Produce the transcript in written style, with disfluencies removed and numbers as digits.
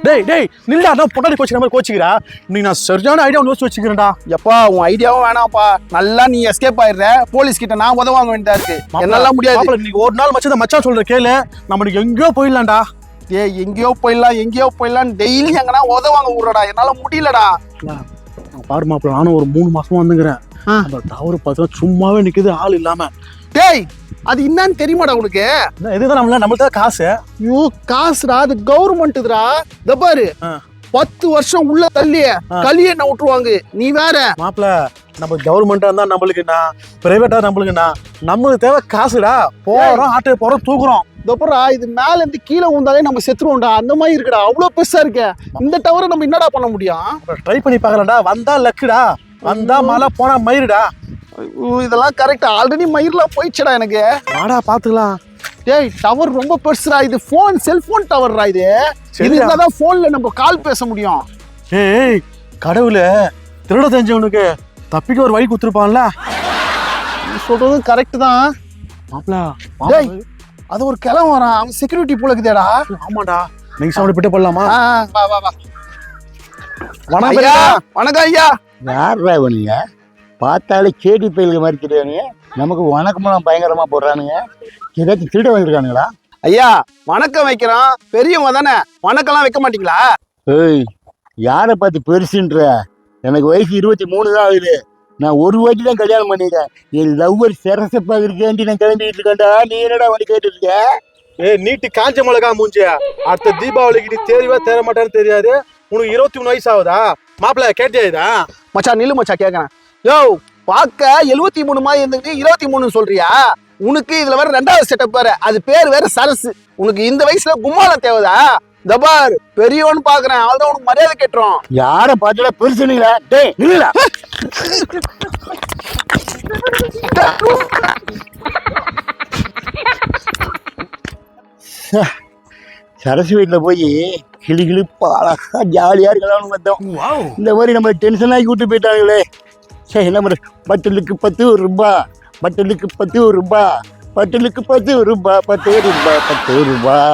டேய் நில்லடா, நான் பொட்டாடி கோச்சிக்கிற மாதிரி கோச்சிக்கிறா. இன்னைக்கு நான் சரியான ஐடியா யோசிச்சு வச்சுக்கிறேன்டா. எப்பா உன் ஐடியாவும் வேணாம்ப்பா. நல்லா நீ எஸ்கேப் ஆயிடுற. போலீஸ் கிட்ட நான் உதவாங்க வேண்டியதா இருக்கு. என்னால முடியாது. இன்னைக்கு ஒரு நாள் மச்சான் மச்சான் சொல்ற கேளு, நம்மளுக்கு எங்கேயோ போயிடலாம்டா. எங்கேயோ போயிடலாம் டெய்லி எங்கன்னா உதவாங்க விடுறடா. என்னால முடியலடா. பாரு மாப்பிள்ள, நானும் ஒரு 3 மாசமா வந்துங்கிறேன். அந்த டவர் பார்த்தா சும்மாவே நிக்குது, ஆள் இல்லாம. டேய் அது என்னன்னு தெரியுமாடா உனக்கு? இதுதான் நம்மள்ட்ட காசு. ஐயோ காசுடா, அது கவர்மெண்ட்டுடா. இத பாரு 10 வருஷம் உள்ள தள்ளிய களிய என்ன விட்டுருவாங்க. நீ வேற மாப்பிள்ள, நம்ம கவர்மெண்டா இருந்தா நம்மளுக்குண்ணா, பிரைவேட்டா நம்மளுக்குண்ணா, நம்மளுக்கு தேவை காசுடா. போறோம், ஆட்டோ போறோம், தூக்குறோம். இதப்பரா இது மேல இருந்து கீழே விழுந்தாலே நம்ம செத்துருவோம்டா. அந்த மாதிரி இருக்குடா. அவ்வளவு பெருசா இருக்க இந்த டவரை நம்ம என்னடா பண்ண முடியும்? ட்ரை பண்ணி பார்க்கலாம்டா. வந்தா லக்குடா, வந்தா மழை, போனா மயிருடா. இதெல்லாம் கரெக்டா. ஆல்ரெடி மயிர்லாம் போயிடுச்சுடா எனக்கு. வாடா பாத்துக்கலாம். டேய் டவர் ரொம்ப பெருசுடா. இது போன், செல்போன் டவர்டா. இது இருந்தாதான் போன்ல நம்ம கால் பேச முடியும். ஏய் கடவுளே, திருட தெரிஞ்சவனுக்கு தப்பிக்க ஒரு வழி கொடுத்துருப்பான்ல. நீ சொல்றது கரெக்ட் தான் மாப்பிள. டேய் அது ஒரு கிளம்ப வரான். அவன் செக்யூரிட்டி போல இருக்குதேடா. ஆமாடா, நீங்க சாப்பிட பிட்ட போடலாமா? வா வா வா. வணக்கம் ஐயா. வணக்கம் ஐயா. யாரா இவனுங்க? பார்த்தாலே கேடி பயிலுக்கு மாதிரி தெரியானுங்க. நமக்கு வணக்கமெல்லாம் பயங்கரமா போடுறானுங்க. ஏதாச்சும் திருட வந்திருக்கானுங்களா? ஐயா வணக்கம் வைக்கிறோம், பெரியவங்க தானே, வணக்கம்லாம் வைக்க மாட்டீங்களா? ஏய் யாரை பார்த்து பெருசுன்ற? எனக்கு வயசு 23 தான் ஆகுது. நான் ஒரு வாட்டி தான் கல்யாணம் பண்ணிட்டேன். என் லவ்வர் சிரசப்பா இருக்கேன்ட்டு நான் கிளம்பிட்டு இருக்கேன்டா. நீ என்னடா வந்து கேட்டு இருக்க? நீட்டு காஞ்ச மிளகா மூஞ்சியா, அடுத்த தீபாவளிக்கு நீ தேர்வா தேர மாட்டான்னு தெரியாது. உனக்கு 23 வயசு ஆகுதா? மாப்பிள்ள கேட்டியா? மச்சா நில்லு மச்சா கேட்கறேன். யோ பார்க்க 73 மாதிரி இருந்துட்டு 23 சொல்றியா? உனக்கு இதுல வேற 2வது செட்டப் வேற. அது பேர் வேற சரசு. உனக்கு இந்த வயசுல கும்மாளம் தேவைதா? தபார் பெரியவன்னு பாக்குறேன். அவள்தான் உனக்கு மரியாதை கேட்டுரும். யாரை பார்த்துடா பெருசுங்களா? டேய் நில்லுடா. சரசு வீட்டில் போய் கிளி கிளிப்பா அழகா ஜாலியா இருக்கலாம்னு பார்த்தோம். இந்த மாதிரி நம்ம டென்ஷன் ஆகி விட்டு போயிட்டாங்களே. சரி என்ன பண்ணுற? பட்டலுக்கு 10 ரூபாய், பட்டலுக்கு 10 ரூபாய், பட்டலுக்கு 10 ரூபாய், 10 ரூபாய், 10 ரூபாய்.